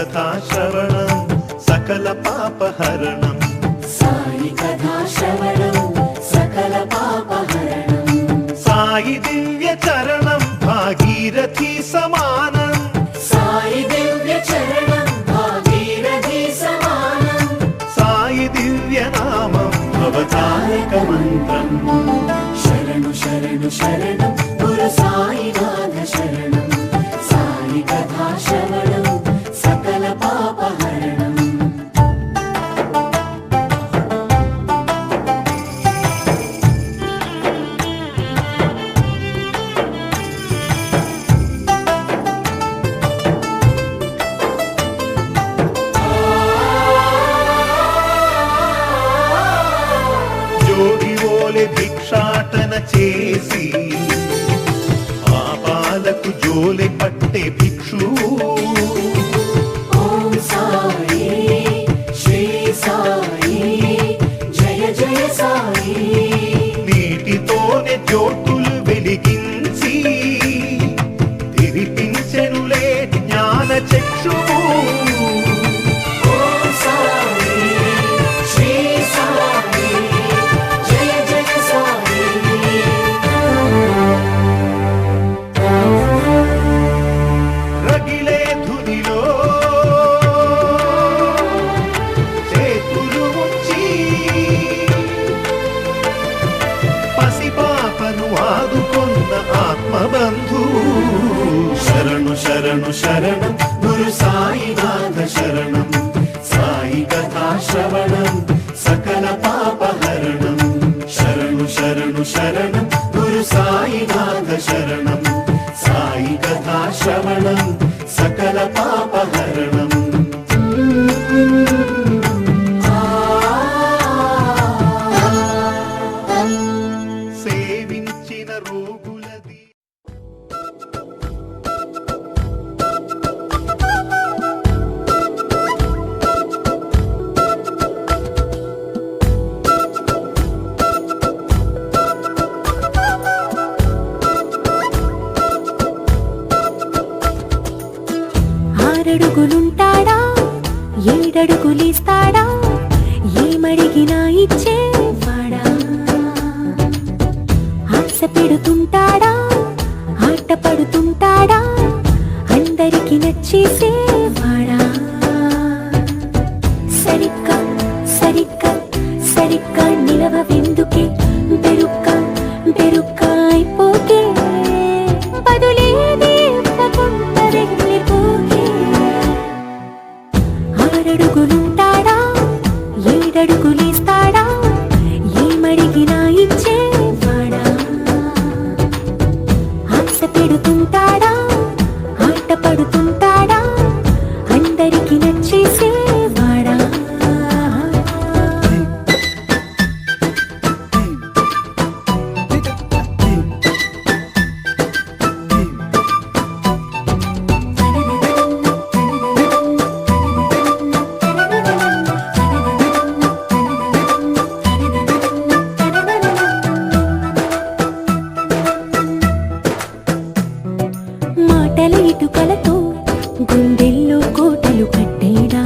కథా శ్రవణం సకల పాపహరణం సాయి కథా శ్రవణం సకల పాపహరణం సాయి దివ్య చరణం భాగీరథి సమానం సాయి దివ్య చరణం భాగీరథి సమానం సాయి దివ్య నామం అవతారక మంత్రం శరణు శరణు శరణం గురు సాయినాథ శరణం సాయి కథా శ్రవణం సకల పాపహరణం జోగివోలే భిక్షాటన చేసి పాపాలకు జోలె పట్టే భిక్షు ఓం సాయి శ్రీ సాయి జయ జయ సాయి నీటితోనే జ్యోతులు వెలిగించి తిరిపించెనులే జ్ఞాన చక్షువు ఓం సాయి శ్రీ సాయి జయ జయ సాయి రగిలే ధునిలో చేతులు ఉంచి పసిపాపను ఆదుకొన్న ఆత్మబంధు శరణు శరణు శరణం గురు సాయినాథ శరణం సాయి కథా శ్రవణం సకల పాపహరణం శరణు శరణు శరణం గురు సాయినాథ శరణం సాయి కథా శ్రవణం సకల పాపహరణం సేవించిన రోగులది ఆరడుగులుంటాడా ఏడడుగులిస్తాడా ఏమడిగినా ఇచ్చేవాడా ఆశ పెడుతుంటాడా ఆట పడుతుంటాడా అందరికి నచ్చేసేవాడా సరిగ్గా సరిగ్గా సరిగ్గా నిలవెందుకే బెరుక్క బెరుక్క అయిపోకే బదులేది ఇవ్వకుండా వెళ్ళిపోకే ఆరడుగులుంటాడా ఏడడుగులిస్తాడా ఏమడిగినా ఇచ్చేవాడా ఆశ పెడుతుంటాడా ఆట పడుతుంటాడా అందరికి నచ్చేసేవాడా మాటల ఇటుకలతో గుండెల్లో కోటలు కట్టేడా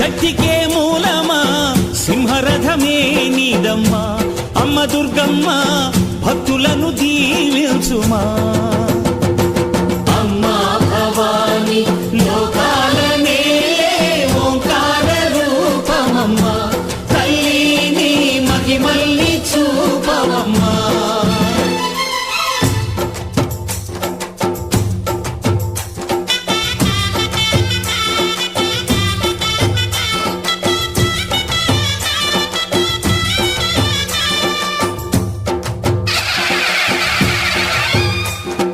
శక్తికే మూలమా సింహరథమే నీదమ్మా అమ్మ దుర్గమ్మ భక్తులను దీవించుమా అమ్మా భవాని లోకాలనే ఓంకార రూపమమ్మా తల్లిని మహిమల్ని చూపవమ్మా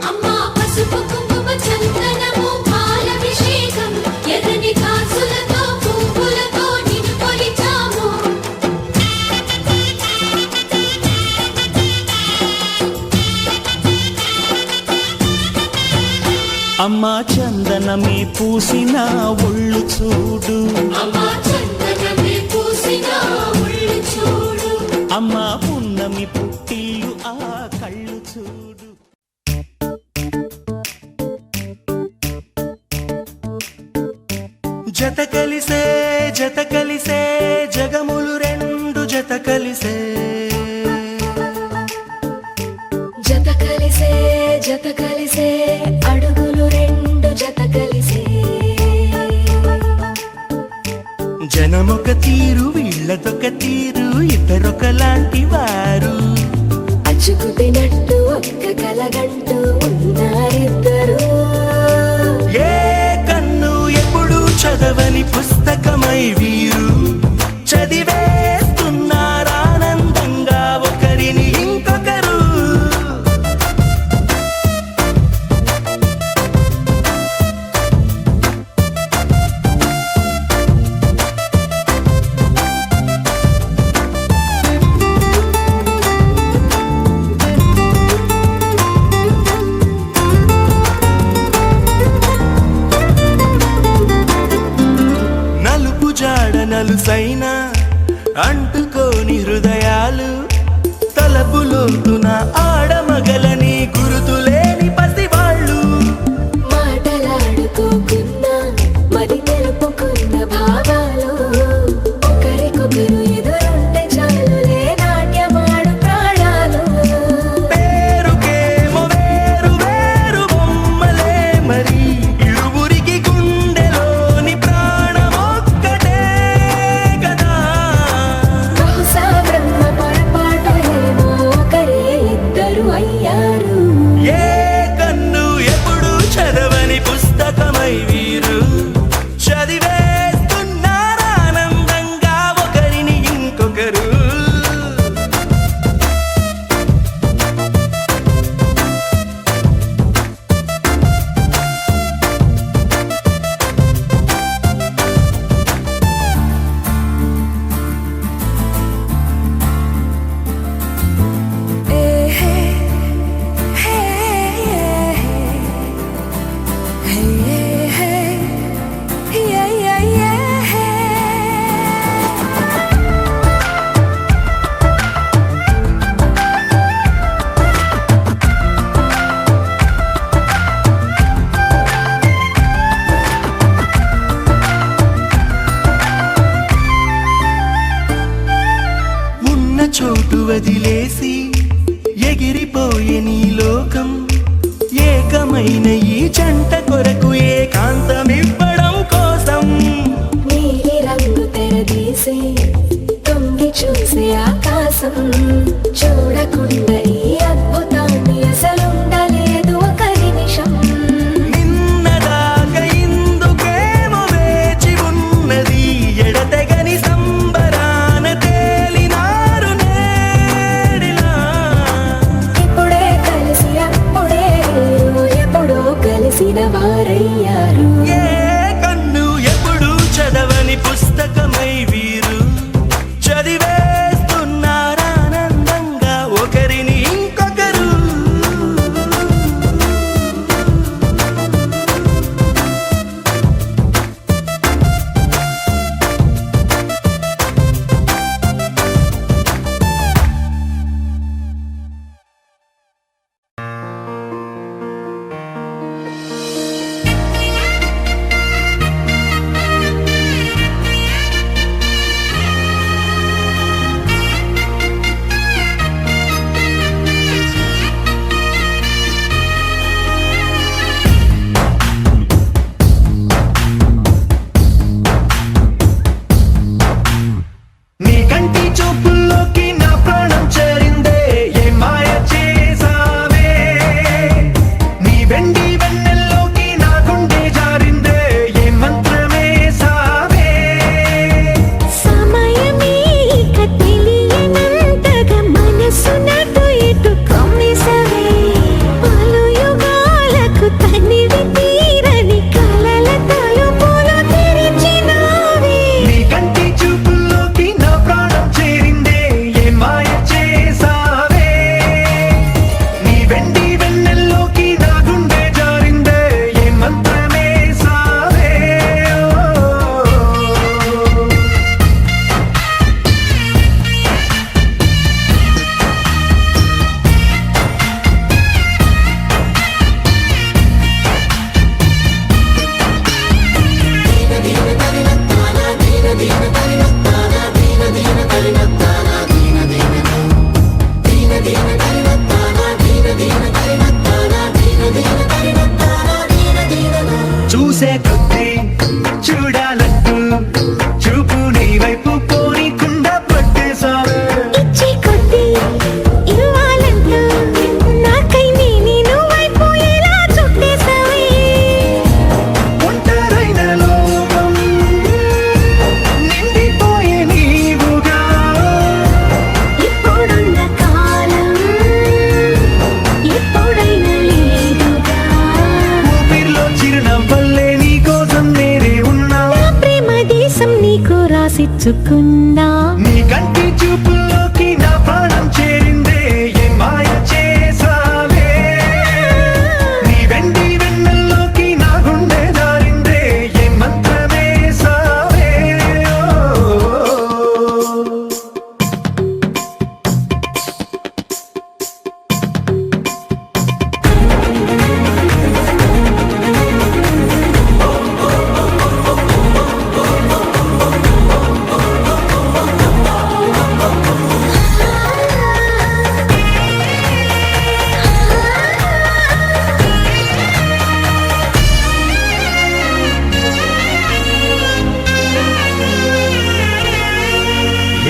అమ్మా పసుపు కుంకుమ చందనము పాలభిషేకం ఎర్రని కాసులతో పువ్వులతో నిన్ను కొలిచాము అమ్మా చందనమే పూసిన ఒళ్ళు చూడు అమ్మా చందనమే పూసిన ఒళ్ళు చూడు అమ్మా పున్నమి పుట్టిల్లు ఆ కళ్ళు చూడు జత కలిసే జగములు రెండు జత కలిసే జత కలిసే అడుగులు రెండు జత కలిసే జనమొక తీరు వీళ్ళదొక తీరు ఇద్దరొకలాంటి వారు అచ్చుకుతినట్టు ఒక్క కలగంటూ ఉన్నారిద్దరు ఏ కన్ను ఎప్పుడు చదవని పుస్తకమై వీరు చదివేస్తున్నారానందంగా ఒకరిని ఇంకొకరు నలుపు జాడ నలుసైన అంటుకోని హృదయాలు తలపులోతున ఆడమగలని గురుతులేని పసివాళ్ళు మాటలాడుకోకున్న మరి తెలుపుకున్న భావాలు ఒకరికొకరు ఎదురుంటే చాలులే నాట్యమాడు ప్రాణాలు పేరుకేమో వేరు వేరు బొమ్మలే మరి ఇరువురికి గుండెలోని ప్రాణమొక్కటే కదా బహుశా బ్రహ్మ పొరపాటు ఏమో ఒకరే ఇద్దరు అయ్యారు ఏ కన్ను ఎప్పుడు చదవని పుస్తకమై వీరు చదివేస్తున్నారానందంగా ఒకరిని ఇంకొకరు ఉన్న చోటు వదిలేసి ఎగిరిపోయే నీ లోకం ఏకమైన ఈ జంట కొరకు ఏకాంతమివ్వడం కోసం నీలి రంగు తెరదీసి తొంగి చూసే ఆకాశం చూడకుండా ఈ అద్భుతాన్ని అసలుండలేదు ఒక నిమిషం నిన్నదాకా ఇందుకేమో వేచి ఉన్నది ఎడతెగని సంబరాన తేలినారు నేడిలా ఇప్పుడే కలిసి అప్పుడే వీరు ఎప్పుడో కలిసిన వారయ్యారు ఏ కన్ను ఎప్పుడు చదవని పుస్తకమై వీరు చదివేస్తున్నారానందంగా ఒకరిని ఇంకొకరు చూసే కొద్దీ చూడాలంటూ చూపు నీ వైపు పోనీకుండా పట్టేశావే ఇచ్చే కొద్దీ ఇవ్వాలంటూ నాకై నేను అయిపోయేలా చుట్టేశావే ఒంటరైన లోకం నిండిపోయే నీవుగా ఇప్పుడున్న కాలం ఎప్పుడైనా లేదుగా ఊపిరిలో చిరునవ్వల్లే నీ కోసం నేనే ఉన్నా నా ప్రేమ దేశం నీకు రాసిచ్చుకున్నా నీ కంటి చూపుల్లోకి నా ప్రాణం చేరిందే ఏ మాయ చేసావే నీ వెండి వెన్నెల్లోకి నా గుండె జారిందే ఏ మంత్రమేసావే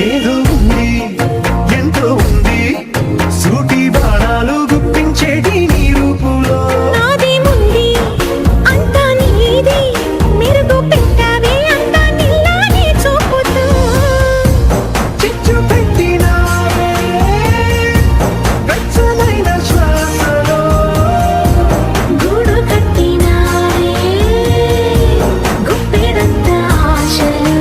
ఏదో ఉంది ఎంతో ఉంది సూటి బాణాలు గుప్పించేటి నీ రూపులో నాదేముంది అంతా నీది మెరుగు పెట్టావే అంతా నిల్లానే చూపుతూ చిచ్చు పెట్టినావే వెచ్చనైన శ్వాసలో గూడు కట్టినావే గుప్పెడంత ఆశలు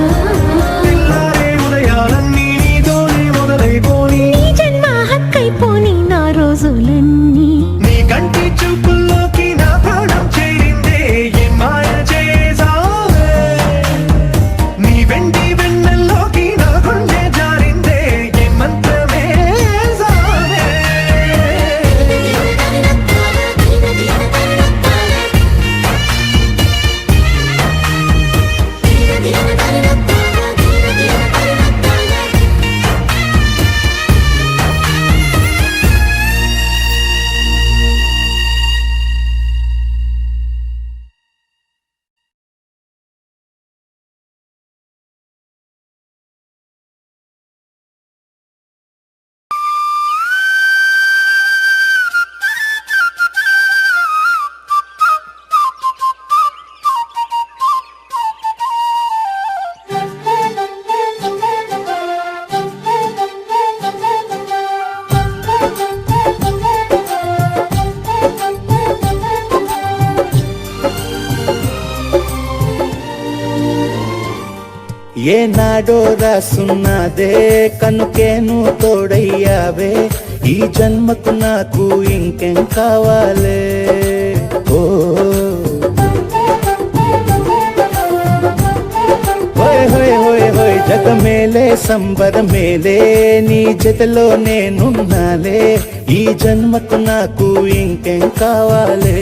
తెల్లారే ఉదయాలన్నీ నీతోనే మొదలైపోని నీ జన్మ హక్కైపోని నా రోజులన్నీ నీ కంటి చూపుల్లోకి నా ప్రాణం చేరిందే ఏ మాయ చేసావే నీ వెండి వెన్నెల్లోకి నా గుండె జారిందే ఏ మంత్రమేసావే ఏనాడో రాసున్నదే కనుకేను తోడయ్యావే ఈ జన్మకు నాకు ఇంకేం కావాలే ఓ హోయ్ హోయ్ హోయ్ హోయ్ జగ మేలే సంబర మేలే నీ జతలో నేనున్నాలే ఈ జన్మకు నాకు ఇంకేం కావాలే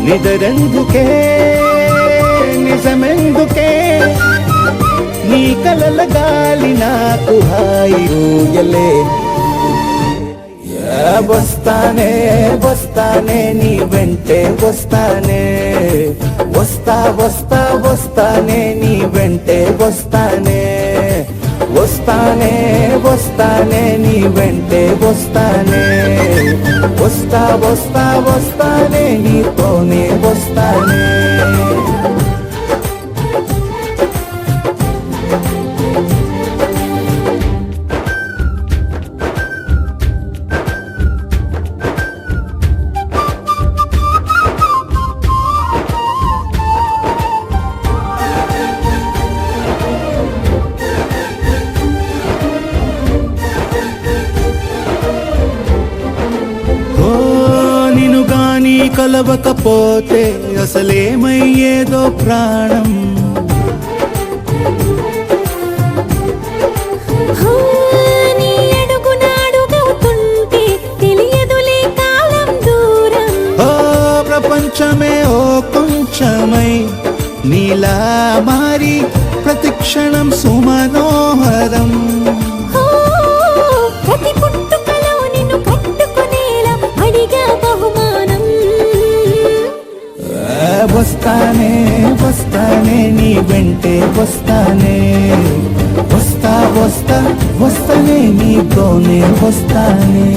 నిదరెందుకే నిజమెందుకే నీ కలల గాలి నాకు హాయి ఊయలే వస్తానే వస్తానే నీ వెంటే వస్తానే వస్తా వస్తా వస్తానే నీ వెంటే వస్తానే వస్తానే వస్తానే నీ వెంటే వస్తానే వస్తా వస్తా వస్తానే నీతోనే వస్తానే కలవకపోతే అసలేమయ్యేదో ప్రాణం నీ అడుగునాడుగవుతుంటే తెలియదులే కాలం దూరం ఓ ప్రపంచమే ఓ కొంచెమై నీలా మారి ప్రతిక్షణం సుమనోహరం ప్రతి పుట్టుకలో నిన్ను పట్టుకునేలా అడిగా బహుమానం వస్తా వస్తానే నీతోనే వస్తానే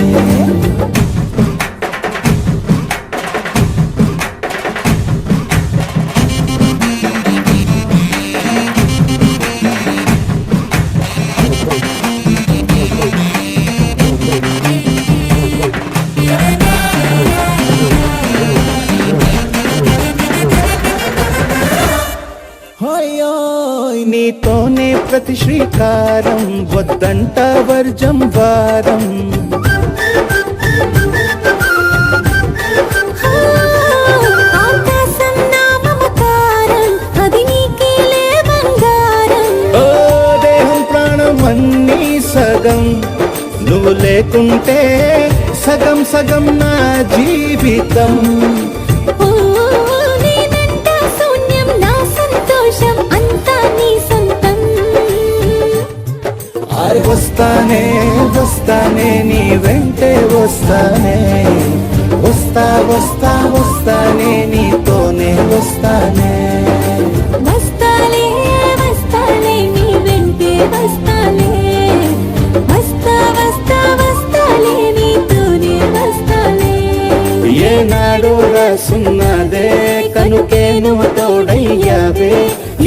హోయ్ నీతోనే ప్రతి శ్రీకారం వద్దంట వర్జం వారం ఆకాశం నా మమకారం అది నీకేలే బంగారం ఓ దేహం ప్రాణం అన్నీ సగం నువ్వు లేకుంటే సగం సగం నా జీవితం ఓ నేనంట శూన్యం నా సంతోషం అంతా నీ సొంతం అరే వస్తానే వస్తానే నీ వెంటే వస్తానే వస్తా వస్తా వస్తానే నీతోనే వస్తానే వస్తాలే వస్తాలే నీ వెంటే వస్తాలే వస్తా వస్తా వస్తాలే నీతోనే వస్తాలే ఏనాడు రాసున్నదే కనుకే నువ్వు తోడయ్యావే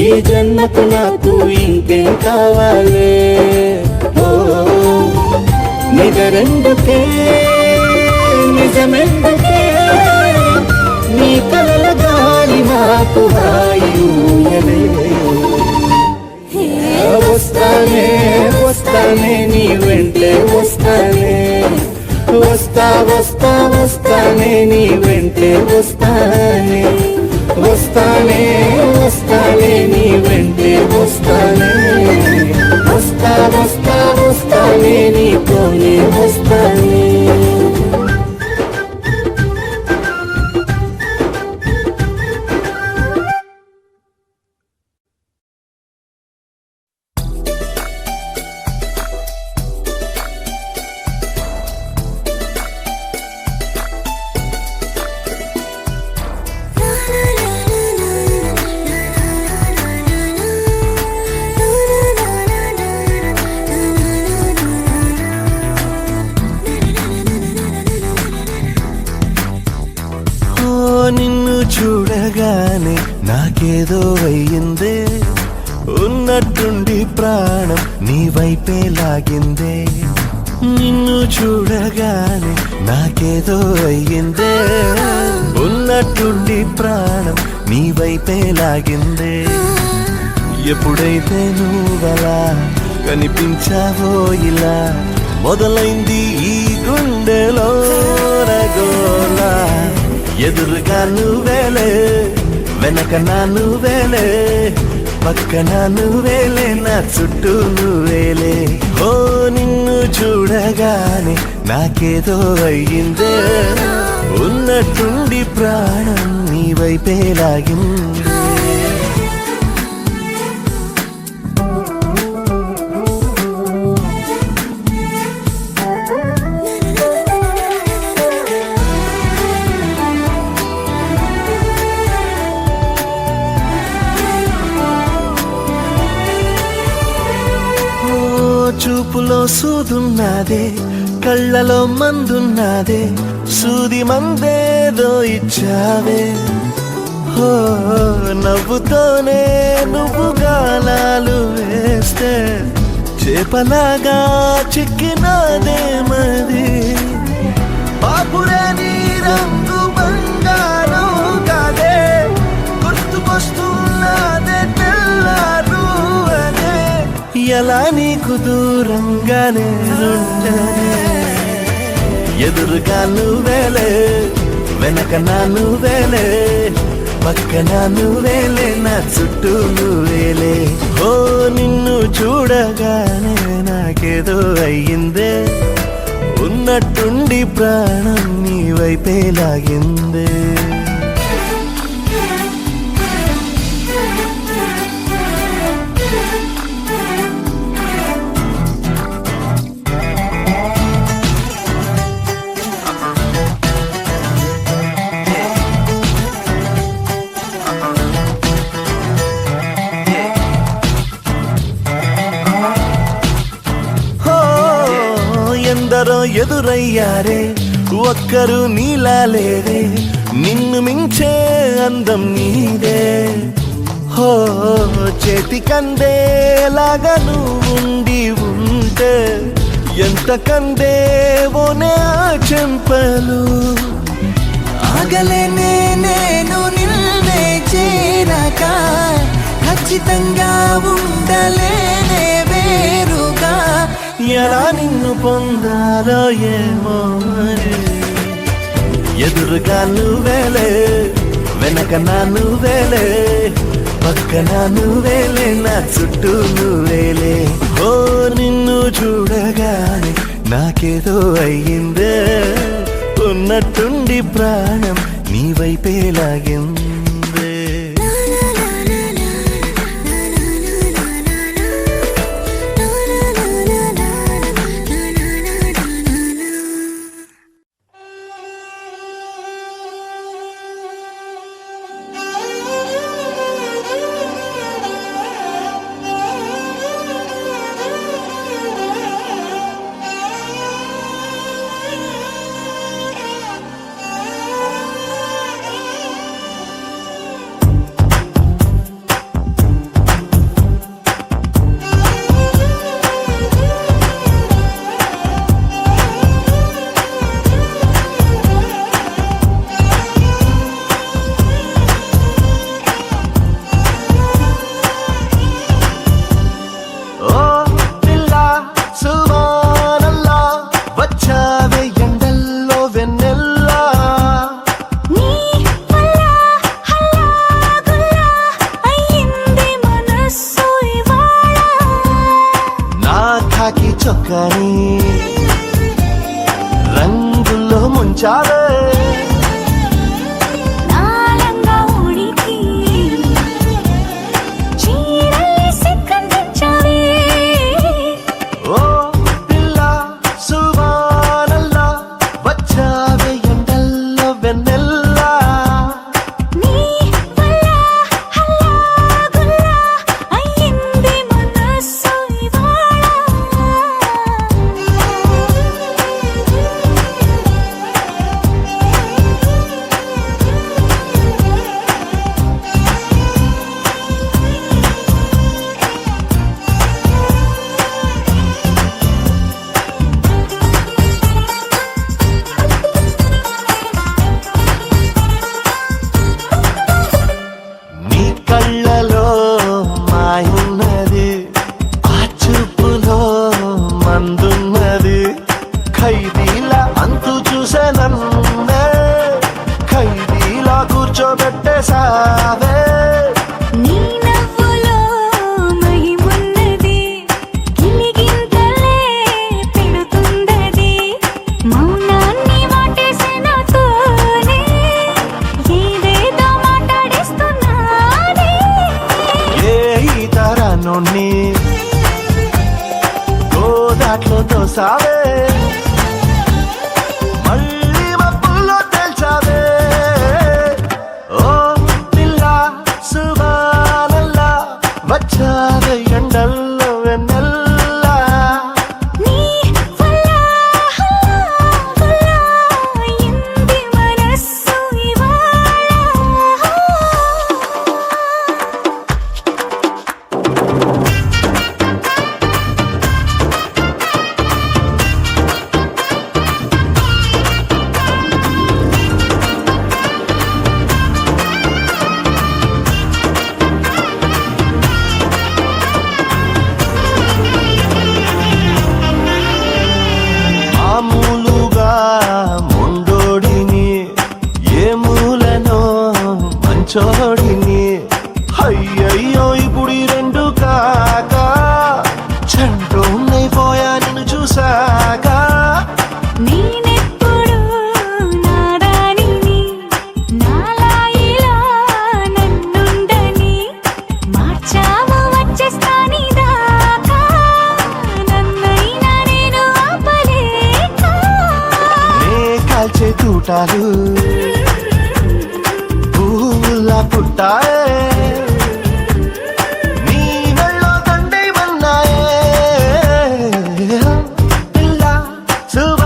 ఈ జన్మకు నాకు ఇంకేం కావాలే ఓ నిజరెందుకే నిజమెందుకే నీ కలల గాలి నాకు హాయిలే వస్తానే వస్తానే నీ వెంటే వస్తానే వస్తా వస్తా వస్తానే నీ వెంటే వస్తానే వస్తానే వస్తానే నీ వెంటే వస్తానే వస్తా వస్తా వస్తానే నీతోనే వస్తానే నిన్ను చూడగానే నాకేదో అయ్యిందే ఉన్నట్టుండి ప్రాణం నీ వైపే లాగిందే నిన్ను చూడగానే నాకేదో అయ్యిందే ఉన్నట్టుండి ప్రాణం నీ వైపే లాగిందే ఎప్పుడైతే నువ్వలా కనిపించావో ఇలా మొదలైంది ఈ గుండెలో రగోలా ఎదురుగా నువ్వేలే వెనక నా నువ్వేలే పక్కన నువ్వేలే నా చుట్టూ నువ్వేలే ఓ నిన్ను చూడగానే నాకేదో అయ్యిందే ఉన్నట్టుండి ప్రాణం నీ వైపే లాగిందే చూపులో సూదున్నదే కళ్ళలో మందున్నదే సూది మందేదో ఇచ్చావే హో నవ్వుతోనే నువ్వు గాలాలు వేస్తే చేపలాగా చిక్కినాదే మది పాపురే నీ రంగు బంగారం కాదే గుర్తుకొస్తున్నదే తెల్లారు అదే ఎలా నీకు దూరంగానే ఉండనే ఎదురుగా నువ్వేలే వెనక నా నువ్వేలే పక్కన నువ్వేలే నా చుట్టూ నువ్వేలే ఓ నిన్ను చూడగానే నాకేదో అయ్యిందే ఉన్నట్టుండి ప్రాణం నీ వైపే లాగిందే ఎందరో ఎదురయ్యారే ఒక్కరు నీలా లేరే నిన్ను మించే అందం నీదే హో చేతి కందేలాగా నువ్వుండి ఉంటే ఎంత కందేవోనే ఆ చెంపలు ఆగలేనే నేను నిన్నే చేరక ఖచ్చితంగా ఉండలేనే వేరుగా ఎలా నిన్ను పొందాలో ఏమో మరి ఎదురుగా నువ్వేలే వెనక నా నువ్వేలే పక్కన నువ్వేలే నా చుట్టూ నువ్వేలే ఓ నిన్ను చూడగానే నాకేదో అయ్యిందే ఉన్నట్టుండి ప్రాణం నీ వైపే లాగిందే చొక్కాని రంగుల్లో ముంచావే నాలంగా ఉడికి చీరల్ని సిగ్గందించావే ఓ పిల్ల సువానల్లా వచ్చావే ఎండల్లో వెన్నెల్లా నీ వల్ల హల్లాగుల్లా అయ్యింది మనసు ఇవాళ నీ కళ్ళలో మాయున్నది ఆ చూపులో మందున్నది ఖైదీలా అంతు చూసే నన్నే ఖైదీలా కూర్చోబెట్టేసావే నీ నవ్వులో మహిమున్నది గిలిగింతలే పెడుతుందది మౌనాన్ని వాటేసే నాతోనే ఏదేదో మాట్లాడేస్తున్నానే ఏ ఈ తరాన్ని గోదాట్లో తోసావే మళ్ళీ మబ్బుల్లో తేల్చావే ఓ పిల్ల సువానల్లా వచ్చావే ఎండల్లో వెన్నెల్లా నీ వల్ల హల్లాగుల్లా అయ్యింది మనసు ఇవాళ మామూలుగా మొండోడిని ఏ మూలనో మంచోడిని అయ్యయ్యో ఇప్పుడు ఈ రెండు కాక చంటోన్నైపోయా నిన్ను చూసాక నేనెప్పుడు నాదానిని నాలా ఇలా నన్నుండని మార్చావు వచ్చేస్తాని దాకా నన్నైనా నేను ఆపలేక నే కాల్చే తూటాలు పువ్వులా పుట్టాయే నీ మెళ్ళో దండేమన్నాయే పిల్ల సువ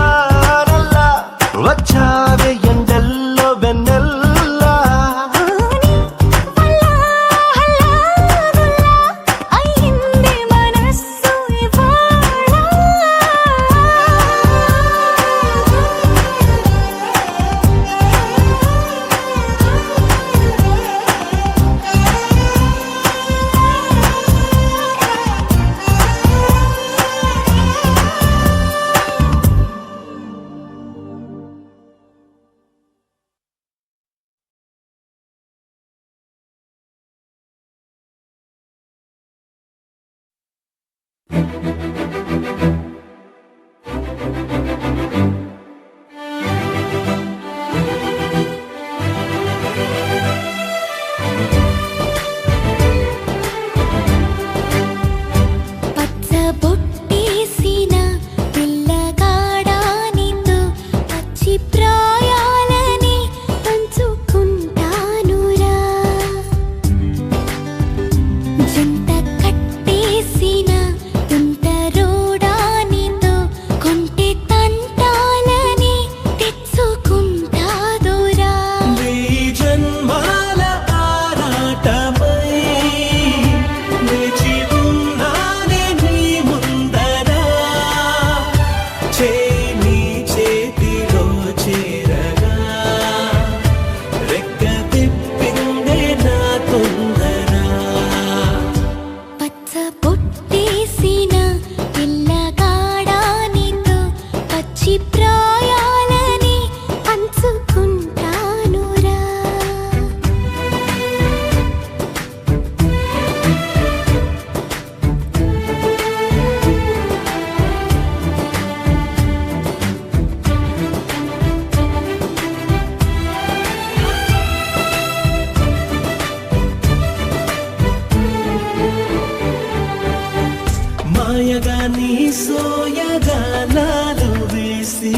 సోయగానాలు వేసి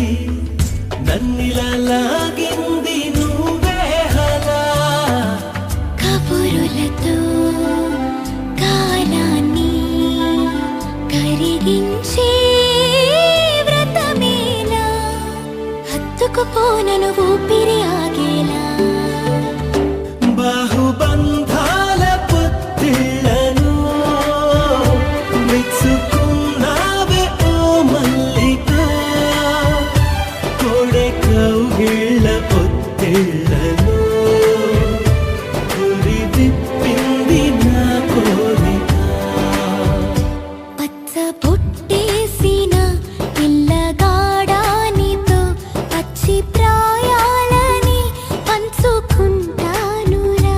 నన్నిలా లాగింది నువ్వే హలా కబురులతో కాలాన్ని కరిగించే వ్రతమేలా హత్తుకుపోనను ఊపిరి ఆగేలా బాహుబంధాల పొత్తిళ్లను మెచ్చుకున్నావే ఓ మల్లిక కోడె కౌగిళ్ళ పొత్తిళ్లను గురి విప్పింది నా కోరిక పచ్చ బొట్టేసిన పిల్లగాడానితో పచ్చి ప్రాయాలని పంచుకుంటానురా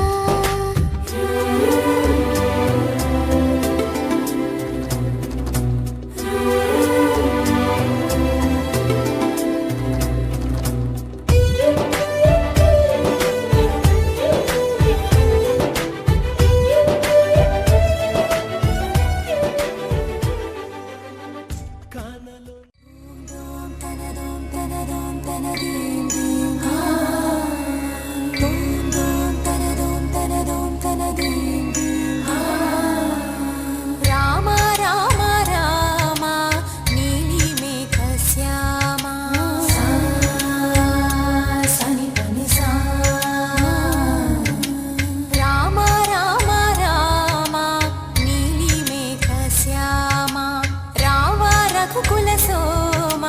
కానలో రామ రామ రామ నీలి మేఘ శ్యామ సని పని సా రామ రామ రామ నీలి మేఘ శ్యామ రామ రఘుకుల సోమ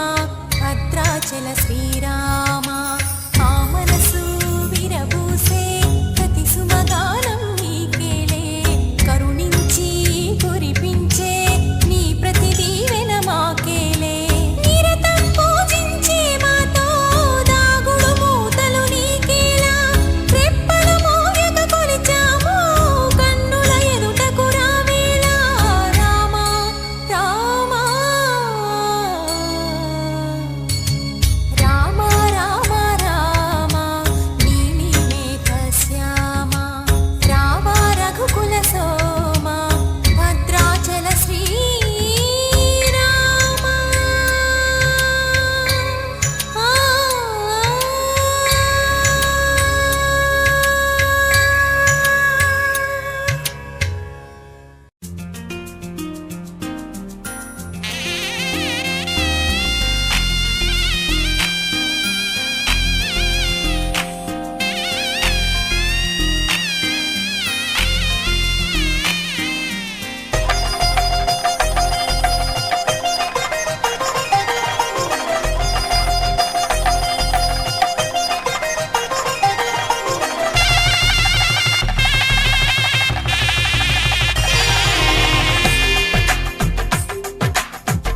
భద్రాచల శ్రీరామ ఆ మనసు విరబూసే ప్రతి సుమగానం నీకేలే కరుణించి కురిపించే నీ ప్రతి దీవెన మాకేలే నిరతం పూజించే మాతో దాగుడు మూతలు నీకేలా రెప్పలు మోయక కొలిచాము కన్నుల ఎదుటకు రావేలా రామ రామ రామ రామ రామ నీలి మేఘ శ్యామ రామ రఘుకుల సోమ భద్రాచల శ్రీరామ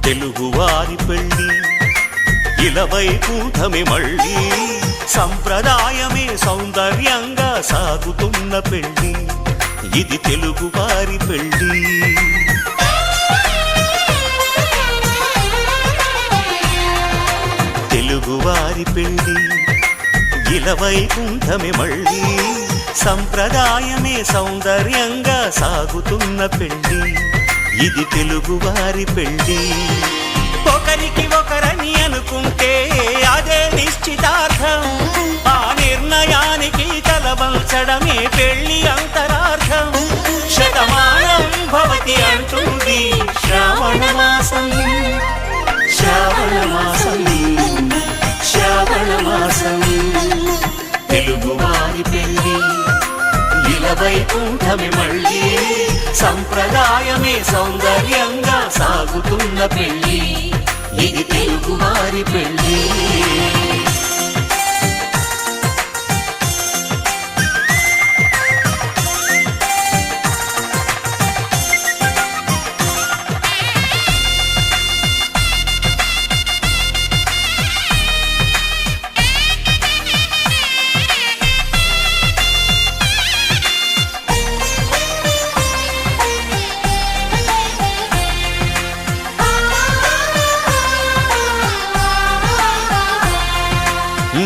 తెలుగువారి పెళ్ళి ఇలవై కూటమి మళ్ళీ సంప్రదాయమే సౌందర్యంగా సాగుతున్న పెళ్ళి ఇది తెలుగువారి పెళ్ళి తెలుగువారి పెళ్ళి ఇలవై కూటమి మళ్ళీ సంప్రదాయమే సౌందర్యంగా సాగుతున్న పెళ్ళి ఇది తెలుగువారి పెళ్ళి ఒకరికి ఒకరని అనుకుంటే అదే నిశ్చితార్థం ఆ నిర్ణయానికి తలవంచడమే పెళ్లి అంతరార్థం శతమానం భవతి అంటుంది శ్రావణ మాసం శ్రావణ మాసం శ్రావణ మాసం తెలుగువారి పెళ్ళి ఇలవై కూటమి మళ్ళీ సంప్రదాయమే సౌందర్యంగా సాగుతున్న పెళ్ళి ఇది తెలుగువారి పెళ్ళి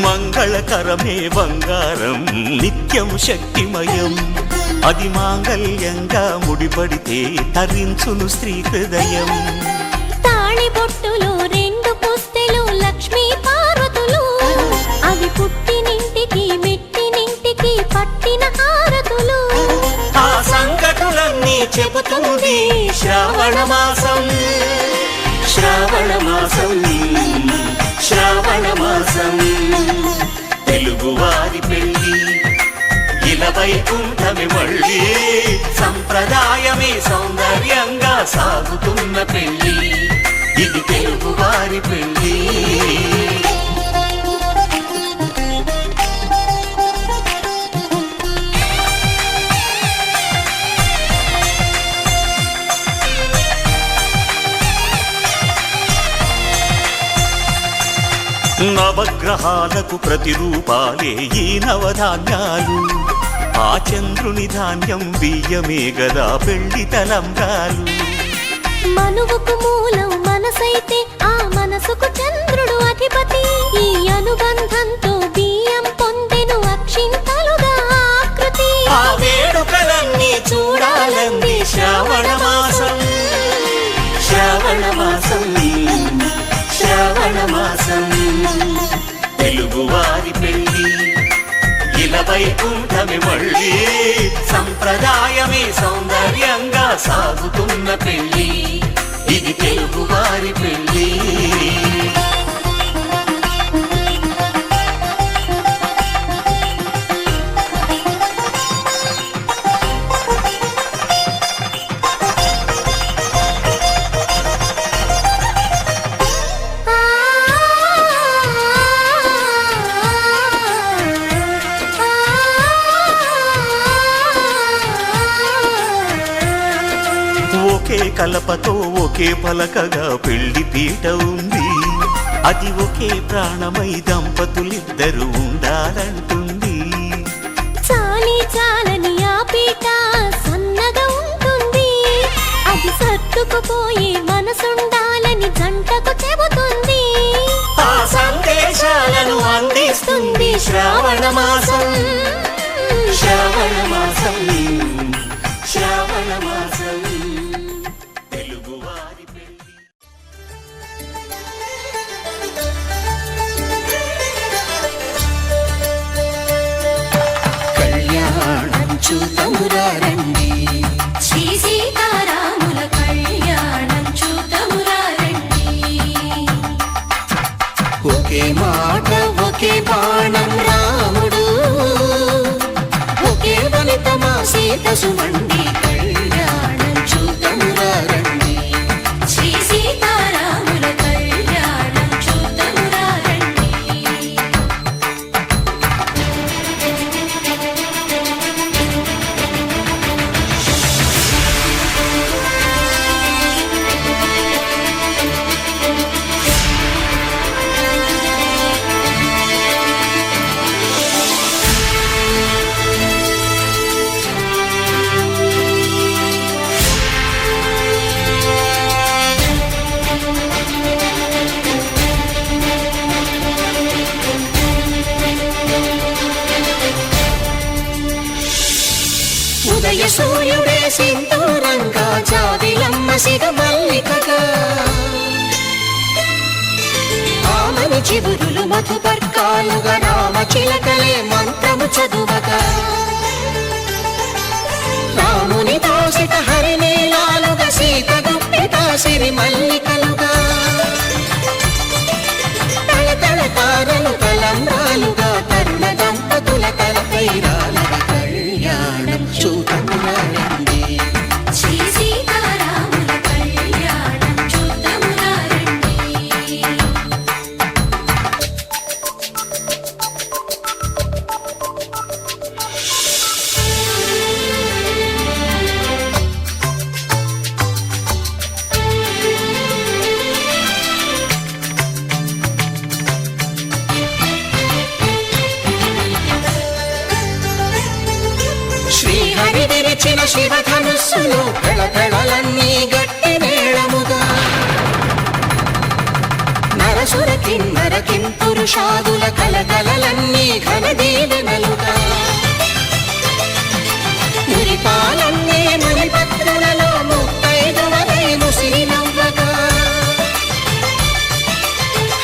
మంగళకరమే బంగారం నిత్యం శక్తిమయం అది మాంగళ్యంగా ముడిపడితే తరించును స్త్రీ హృదయం చెబుతుంది శ్రావణ మాసం శ్రావణ మాసం శ్రావణ మాసం తెలుగువారి పెళ్ళి ఇలా వైకుంఠమే మళ్ళీ సంప్రదాయమే సౌందర్యంగా సాగుతున్న పెళ్ళి ఇది తెలుగువారి పెళ్ళి నవగ్రహాలకు ప్రతిరూపాలే ఈ నవధాన్యాలు ఆ చంద్రుని ధాన్యం బియ్యమే గదా పెళ్లి తలంబ్రాలు మనువుకు మూలం మనసైతే ఆ మనసుకు చంద్రుడు అధిపతి ఈ అనుబంధంతో బియ్యం పొందెను అక్షింతలుగా ఆకృతి ఆ వేడుకలన్నీ చూడాలంది శ్రావణ మాసం శ్రావణ మాసం శ్రావణ మాసం తెలుగువారి పెళ్ళి ఇలా వైకుంఠమే మళ్ళీ సంప్రదాయమే సౌందర్యంగా సాగుతున్న పెళ్ళి ఇది తెలుగువారి పెళ్ళి ఒకే కలపతో ఒకే పలకగా పెళ్లి పీట ఉంది అది ఒకే ప్రాణమై దంపతులిద్దరూ ఉండాలంటుంది చాలి చాలని ఆ పీట సన్నగా ఉంటుంది అది సర్దుకుపోయి మనసుండాలని జంటకు చెబుతుంది ఆ సందేశాలను అందిస్తుంది శ్రావణ మాసం శ్రావణ మాసం శ్రావణ మాసం తెలుగువారి పెళ్ళి కళ్యాణం చూతమురా రండి శ్రీ సీతారాముల కళ్యాణం చూతమురా రండి ఒకే మాట ఒకే బాణం రాముడు ఒకే వనితమా సీత సుమండి కళ్యాణం చూతమురా రండి శ్రీ సీతారాముల కళ్యాణం చూతమురా రండి ఉదయ సూర్యుడే సింధూరంగా జాబిలమ్మ సిగ మల్లికగా ఆమని చిగురులు మధుపర్కాలుగా రామ చిలకలే మంత్రము చదువగా రాముని దోసిట హరినీలాలుగా సీత గుప్పిట సిరి మల్లికలుగా తళతళ తారలు తలంబ్రాలుగా తరుణ దంపతుల తలపైరాలుగా కళ్యాణం చూతమురా రండి శ్రీ సీతారాముల కళ్యాణం చూతమురా రండి శ్రీహరి విరిచిన శివధనుస్సులో కళకళలన్నీ గట్టి మేళముగా నరసుర కిన్నర కింపురుషాదుల కలకలలన్నీ ఘన దీవెనలుగా మురిపాలన్నీ మురిపత్రులలో ముత్తైదువలై ముసిరి నవ్వగా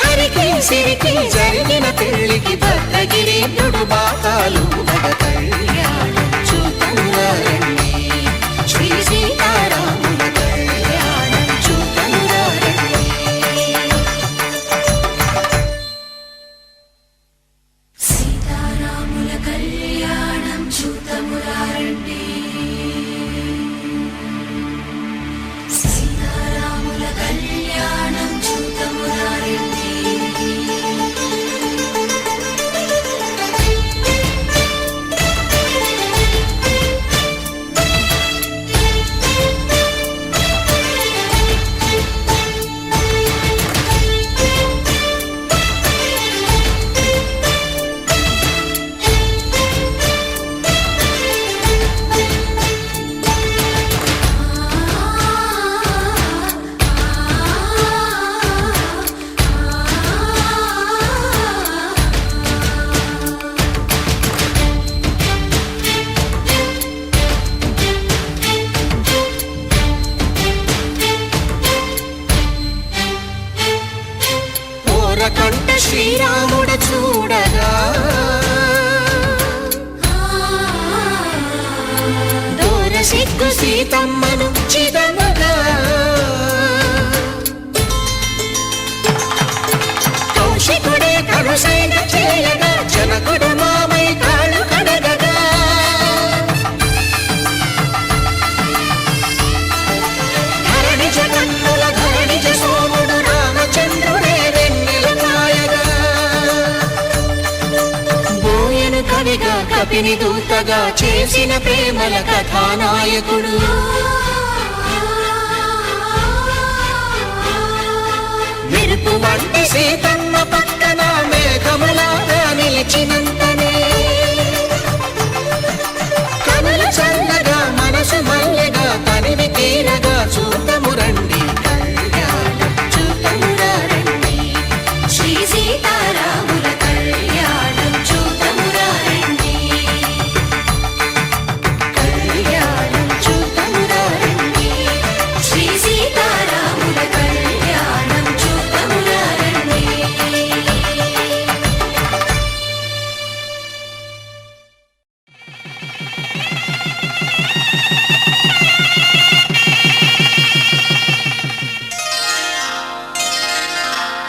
హరికి సిరికి జరిగిన పెళ్లికి భద్రగిరి బాకాలు కళ్యాణం చూతమురా రండి శ్రీ కంట శ్రీరాముడ చూడగా దూర సిగ్గు సీతమ్మను చిదమగా కౌశికుడే కరుసైన చేయగా జనకుడు మామై కాళ్ళు కడగగా ధరణి జగన్నుల ధరణి సోముడు రామచంద్రుడే వెన్నెల కాయగా బోయను కవిగా కపిని దూతగా చేసిన ప్రేమల కథానాయకుడు మెరుపు వంటి సీతమ్మ పక్కన మేఘములాగా నిలిచినంతనే కనులు చల్లగా మనసు మల్లెగా తనివి తీరగా చూతము రండి కళ్యాణం చూతమురా రండి శ్రీ సీతారాముల కళ్యాణం చూతమురా రండి కళ్యాణం చూతమురా రండి శ్రీ సీతారాముల కళ్యాణం చూతమురా రండి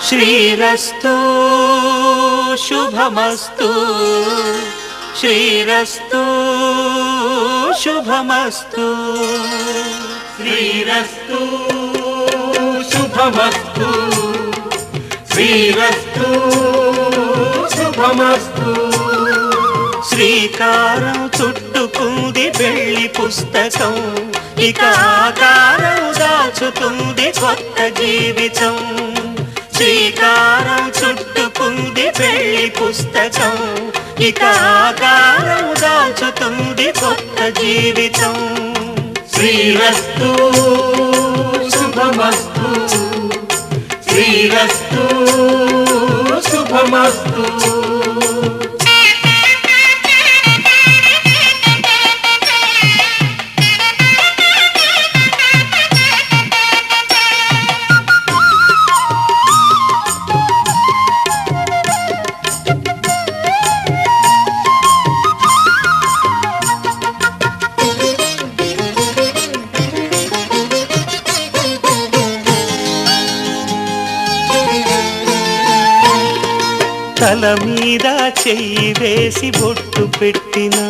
శ్రీరస్తు శుభమస్తు శ్రీరస్తు శుభమస్తు శ్రీరస్తు శుభమస్తు శ్రీరస్తు శుభమస్తు శ్రీకారం చుట్టుకుంది పెళ్లి పుస్తకం ఇక ఆకారం దాచుతుంది కొత్త జీవితం శ్రీకారం చుట్టుకుంది పెళ్లి పుస్తకం ఇక ఆకారం దాచుతుంది కొత్త జీవితం శ్రీరస్తు శుభమస్తు శ్రీరస్తు శుభమస్తు తల మీద చెయ్యి వేసి బొట్టు పెట్టినా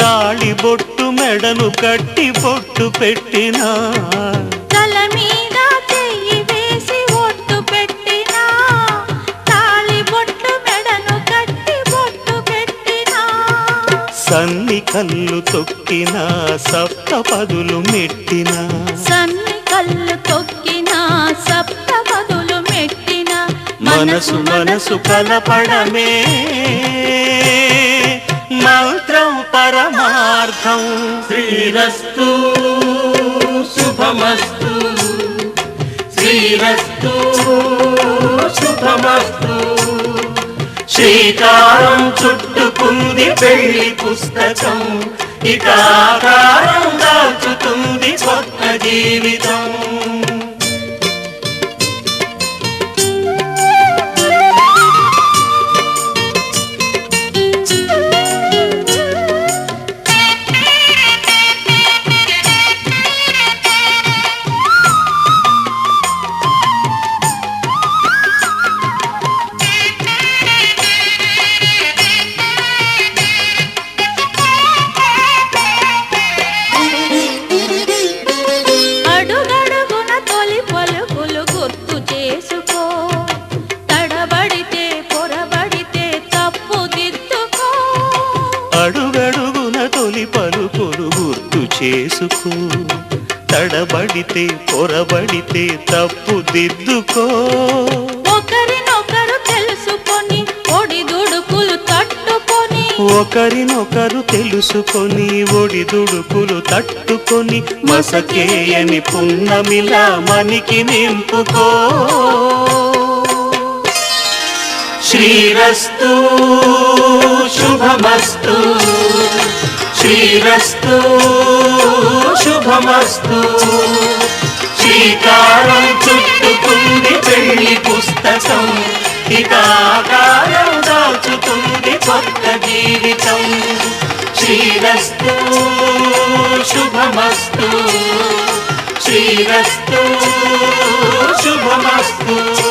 తాళి బొట్టు మెడను కట్టి బొట్టు పెట్టినా తల మీద చెయ్యి వేసి ఒట్టు పెట్టినా తాళి బొట్టు మెడను కట్టి బొట్టు పెట్టినా సన్ని కళ్ళు తొక్కినా సప్త పదులు మెట్టినా సన్ని కళ్ళు తొక్కినా సప్త పదులు మెట్టినా మనసు మనసు కలపడమే మంత్రం పరమార్థం శ్రీరస్తు శుభమస్తు శ్రీరస్తు శుభమస్తు శ్రీకారం చుట్టుకుంది పెళ్లి పుస్తకం ఇక ఆకారం దాచుతుంది కొత్త జీవితం అడుగడుగున తొలి పలుకులు గుర్తు చేసుకో తడబడితే పొరబడితే తప్పు దిద్దుకో అడుగడుగున తొలి పలుకులు గుర్తు చేసుకో తడబడితే పొరబడితే తప్పు దిద్దుకో ఒకరినొకరు తెలుసుకొని ఒడిదుడుకులు తట్టుకొని ఒకరినొకరు తెలుసుకొని ఒడిదుడుకులు తట్టుకొని మసకేయని పున్నమిలా మనికి నింపుకో శ్రీరస్తు శుభమస్తు శ్రీరస్తు శుభమస్తు శ్రీకారం చుట్టుకుంది పెళ్లి పుస్తకం ఇక ఆకారం దాచుతుంది కొత్త జీవితం. శ్రీరస్తు శుభమస్తు, శ్రీరస్తు శుభమస్తు.